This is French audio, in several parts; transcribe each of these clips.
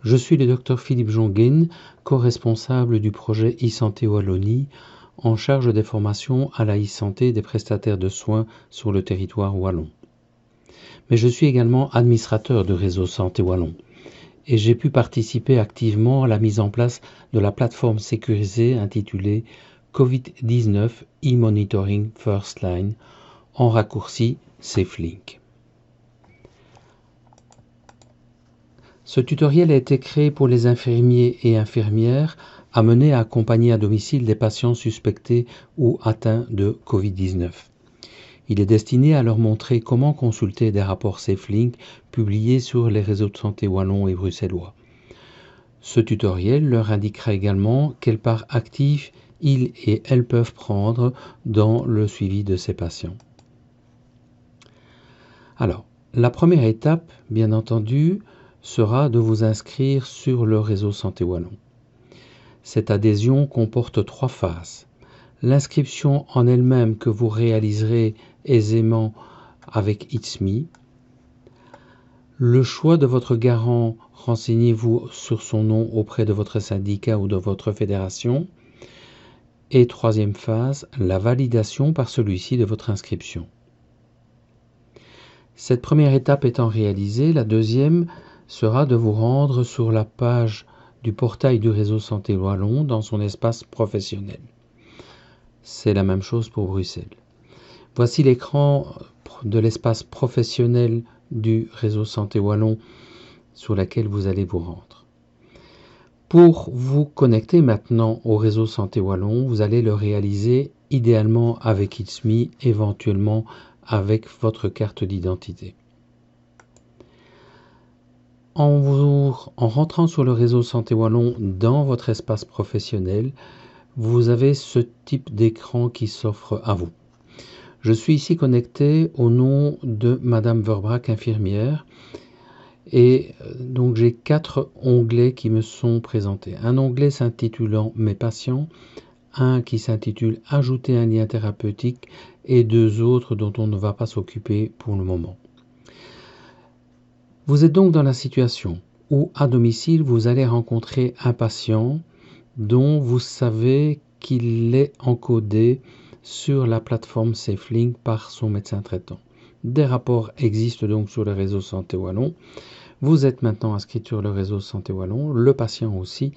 Je suis le Dr Philippe Jonguin, co-responsable du projet e-santé Wallonie, en charge des formations à la e-santé des prestataires de soins sur le territoire wallon. Mais je suis également administrateur de Réseau Santé Wallon et j'ai pu participer activement à la mise en place de la plateforme sécurisée intitulée Covid-19 e-monitoring First Line, en raccourci SafeLink. Ce tutoriel a été créé pour les infirmiers et infirmières amenés à accompagner à domicile des patients suspectés ou atteints de Covid-19. Il est destiné à leur montrer comment consulter des rapports SafeLink publiés sur les réseaux de santé wallons et bruxellois. Ce tutoriel leur indiquera également quelle part active ils et elles peuvent prendre dans le suivi de ces patients. Alors, la première étape, bien entendu, sera de vous inscrire sur le réseau Santé Wallon. Cette adhésion comporte 3 phases. L'inscription en elle-même que vous réaliserez aisément avec It's Me. Le choix de votre garant, renseignez-vous sur son nom auprès de votre syndicat ou de votre fédération. Et troisième phase, la validation par celui-ci de votre inscription. Cette première étape étant réalisée, la deuxième sera de vous rendre sur la page du portail du réseau Santé Wallon dans son espace professionnel. C'est la même chose pour Bruxelles. Voici l'écran de l'espace professionnel du réseau Santé Wallon sur lequel vous allez vous rendre. Pour vous connecter maintenant au réseau Santé Wallon, vous allez le réaliser idéalement avec It's Me, éventuellement avec votre carte d'identité. En rentrant sur le réseau Santé Wallon dans votre espace professionnel, vous avez ce type d'écran qui s'offre à vous. Je suis ici connecté au nom de Madame Verbrack, infirmière, et donc j'ai 4 onglets qui me sont présentés. Un onglet s'intitulant Mes patients, un qui s'intitule Ajouter un lien thérapeutique et 2 autres dont on ne va pas s'occuper pour le moment. Vous êtes donc dans la situation où, à domicile, vous allez rencontrer un patient dont vous savez qu'il est encodé sur la plateforme SafeLink par son médecin traitant. Des rapports existent donc sur le réseau Santé Wallon. Vous êtes maintenant inscrit sur le réseau Santé Wallon, le patient aussi.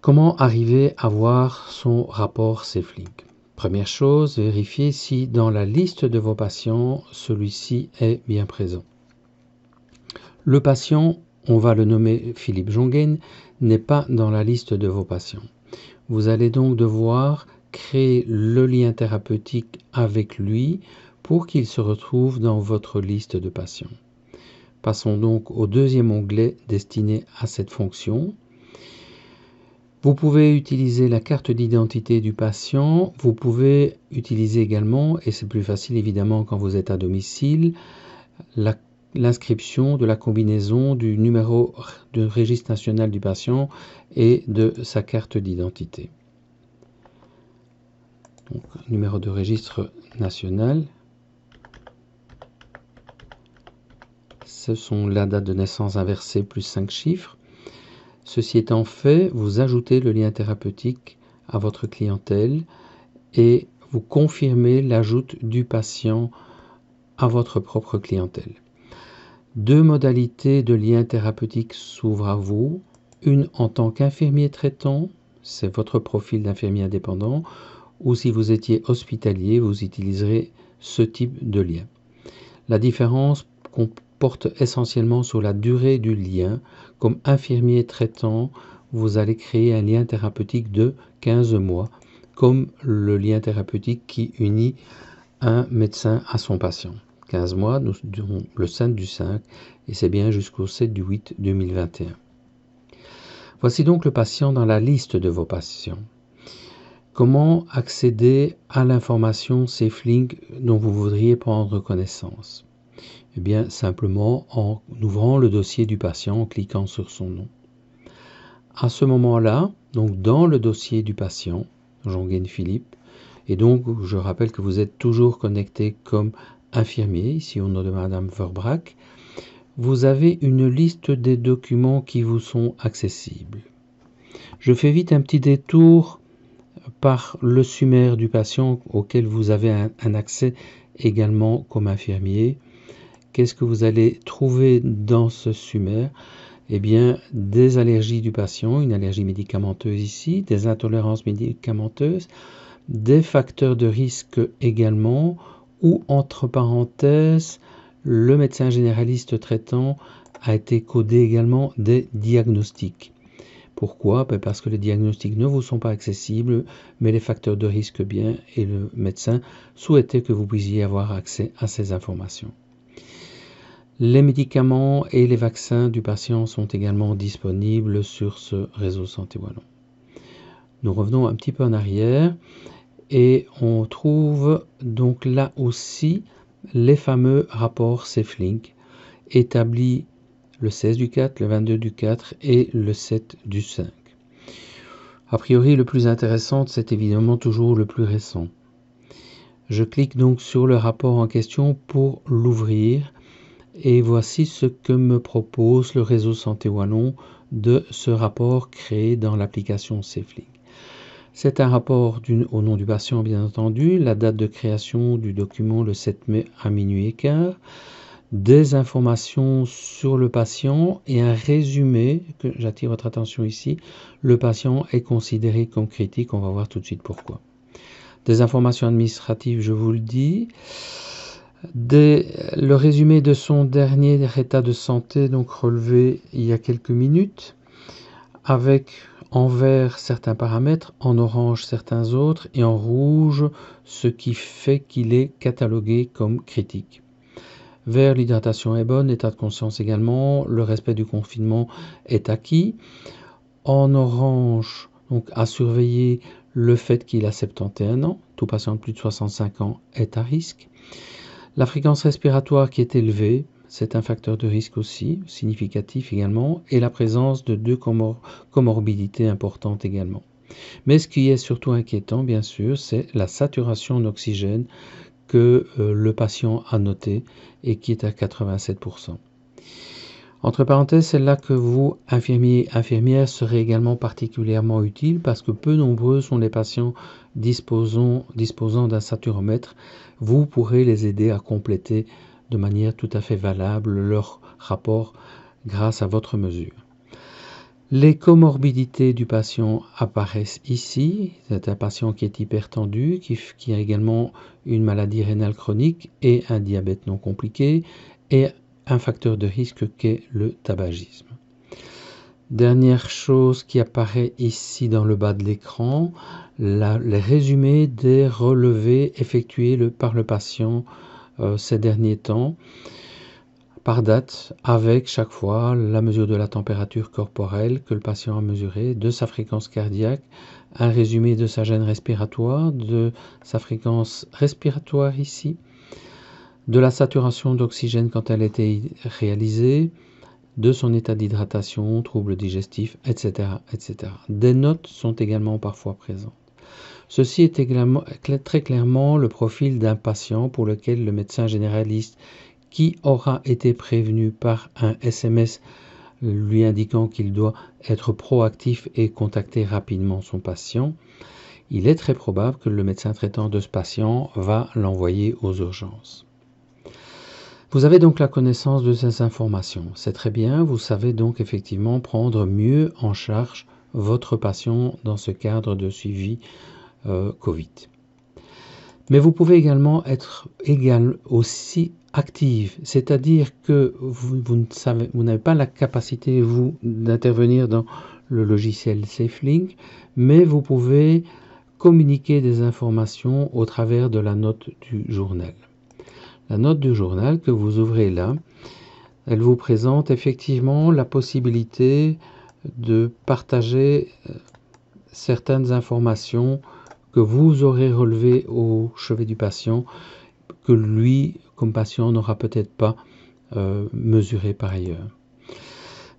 Comment arriver à voir son rapport SafeLink? Première chose, vérifiez si dans la liste de vos patients, celui-ci est bien présent. Le patient, on va le nommer Philippe Jonguin, n'est pas dans la liste de vos patients. Vous allez donc devoir créer le lien thérapeutique avec lui pour qu'il se retrouve dans votre liste de patients. Passons donc au deuxième onglet destiné à cette fonction. Vous pouvez utiliser la carte d'identité du patient. Vous pouvez utiliser également, et c'est plus facile évidemment quand vous êtes à domicile, l'inscription de la combinaison du numéro de registre national du patient et de sa carte d'identité. Donc, numéro de registre national. Ce sont la date de naissance inversée plus 5 chiffres. Ceci étant fait, vous ajoutez le lien thérapeutique à votre clientèle et vous confirmez l'ajout du patient à votre propre clientèle. 2 modalités de lien thérapeutique s'ouvrent à vous. Une en tant qu'infirmier traitant, c'est votre profil d'infirmier indépendant, ou si vous étiez hospitalier, vous utiliserez ce type de lien. La différence porte essentiellement sur la durée du lien. Comme infirmier traitant, vous allez créer un lien thérapeutique de 15 mois, comme le lien thérapeutique qui unit un médecin à son patient. 15 mois, nous dirons le 5 du 5, et c'est bien jusqu'au 7 du 8 2021. Voici donc le patient dans la liste de vos patients. Comment accéder à l'information SafeLink dont vous voudriez prendre connaissance? Eh bien, simplement en ouvrant le dossier du patient, en cliquant sur son nom. À ce moment-là, donc dans le dossier du patient, Jonguin Philippe, et donc je rappelle que vous êtes toujours connecté comme infirmier, ici au nom de Madame Verbrack, vous avez une liste des documents qui vous sont accessibles. Je fais vite un petit détour par le sommaire du patient auquel vous avez un accès également comme infirmier. Qu'est-ce que vous allez trouver dans ce sommaire? Eh bien, des allergies du patient, une allergie médicamenteuse ici, des intolérances médicamenteuses, des facteurs de risque également, ou entre parenthèses, le médecin généraliste traitant a été codé également des diagnostics. Pourquoi? Parce que les diagnostics ne vous sont pas accessibles, mais les facteurs de risque bien, et le médecin souhaitait que vous puissiez avoir accès à ces informations. Les médicaments et les vaccins du patient sont également disponibles sur ce réseau Santé Wallon. Nous revenons un petit peu en arrière et on trouve donc là aussi les fameux rapports SafeLink établis le 16 du 4, le 22 du 4 et le 7 du 5. A priori, le plus intéressant, c'est évidemment toujours le plus récent. Je clique donc sur le rapport en question pour l'ouvrir. Et voici ce que me propose le réseau Santé Wallon de ce rapport créé dans l'application SafeLink. C'est un rapport au nom du patient, bien entendu, la date de création du document le 7 mai à minuit et quart, des informations sur le patient et un résumé, que j'attire votre attention ici, le patient est considéré comme critique, on va voir tout de suite pourquoi. Des informations administratives, je vous le dis. Le résumé de son dernier état de santé, donc relevé il y a quelques minutes, avec en vert certains paramètres, en orange certains autres, et en rouge ce qui fait qu'il est catalogué comme critique. Vert, l'hydratation est bonne, état de conscience également, le respect du confinement est acquis. En orange, donc à surveiller le fait qu'il a 71 ans, tout patient de plus de 65 ans est à risque. La fréquence respiratoire qui est élevée, c'est un facteur de risque aussi, significatif également, et la présence de deux comorbidités importantes également. Mais ce qui est surtout inquiétant, bien sûr, c'est la saturation en oxygène que le patient a notée et qui est à 87%. Entre parenthèses, c'est là que vous, infirmiers, infirmières, serez également particulièrement utile parce que peu nombreux sont les patients disposant d'un saturomètre. Vous pourrez les aider à compléter de manière tout à fait valable leur rapport grâce à votre mesure. Les comorbidités du patient apparaissent ici. C'est un patient qui est hypertendu, qui a également une maladie rénale chronique et un diabète non compliqué et un facteur de risque qu'est le tabagisme. Dernière chose qui apparaît ici dans le bas de l'écran, les résumés des relevés effectués par le patient ces derniers temps, par date, avec chaque fois la mesure de la température corporelle que le patient a mesurée, de sa fréquence cardiaque, un résumé de sa gêne respiratoire, de sa fréquence respiratoire ici, de la saturation d'oxygène quand elle était réalisée, de son état d'hydratation, troubles digestifs, etc., etc. Des notes sont également parfois présentes. Ceci est également, très clairement le profil d'un patient pour lequel le médecin généraliste qui aura été prévenu par un SMS lui indiquant qu'il doit être proactif et contacter rapidement son patient, il est très probable que le médecin traitant de ce patient va l'envoyer aux urgences. Vous avez donc la connaissance de ces informations. C'est très bien, vous savez donc effectivement prendre mieux en charge votre patient dans ce cadre de suivi Covid. Mais vous pouvez également être aussi active, c'est-à-dire que vous n'avez pas la capacité, vous, d'intervenir dans le logiciel SafeLink, mais vous pouvez communiquer des informations au travers de la note du journal. La note du journal que vous ouvrez là, elle vous présente effectivement la possibilité de partager certaines informations que vous aurez relevées au chevet du patient, que lui, comme patient, n'aura peut-être pas mesuré par ailleurs.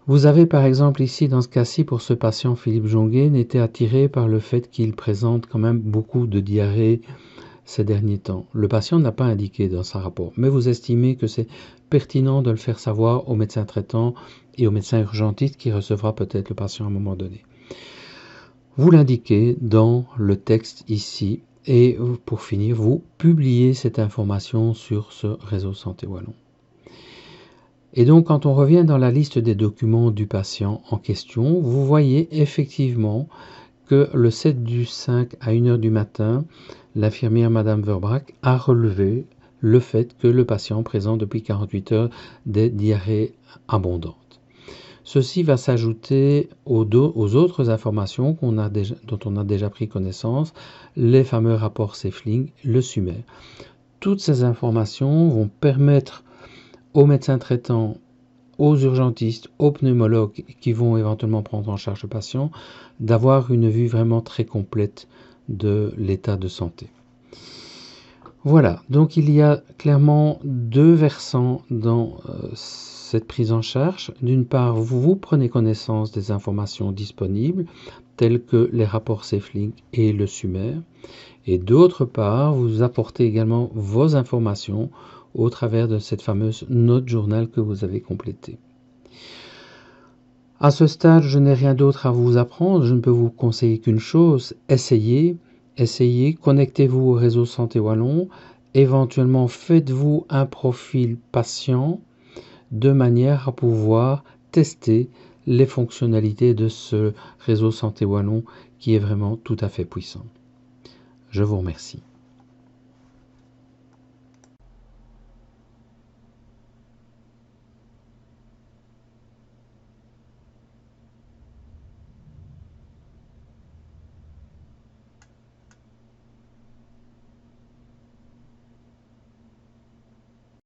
Vous avez par exemple ici, dans ce cas-ci, pour ce patient, Philippe Jonguet, été attiré par le fait qu'il présente quand même beaucoup de diarrhée ces derniers temps. Le patient n'a pas indiqué dans son rapport, mais vous estimez que c'est pertinent de le faire savoir au médecin traitant et au médecin urgentiste qui recevra peut-être le patient à un moment donné. Vous l'indiquez dans le texte ici et pour finir, vous publiez cette information sur ce réseau Santé Wallon. Et donc, quand on revient dans la liste des documents du patient en question, vous voyez effectivement que le 7/5 à 1h du matin, l'infirmière Madame Verbrack a relevé le fait que le patient présente depuis 48 heures des diarrhées abondantes. Ceci va s'ajouter aux autres informations dont on a déjà pris connaissance, les fameux rapports Seyfling, le SUMER. Toutes ces informations vont permettre aux médecins traitants, aux urgentistes, aux pneumologues qui vont éventuellement prendre en charge le patient, d'avoir une vue vraiment très complète de l'état de santé. Voilà, donc il y a clairement deux versants dans cette prise en charge. D'une part, vous prenez connaissance des informations disponibles, telles que les rapports Seyfling et le SUMER, et d'autre part, vous apportez également vos informations au travers de cette fameuse note journal que vous avez complétée. À ce stade, je n'ai rien d'autre à vous apprendre, je ne peux vous conseiller qu'une chose, essayez, connectez-vous au réseau Santé Wallon, éventuellement faites-vous un profil patient de manière à pouvoir tester les fonctionnalités de ce réseau Santé Wallon qui est vraiment tout à fait puissant. Je vous remercie.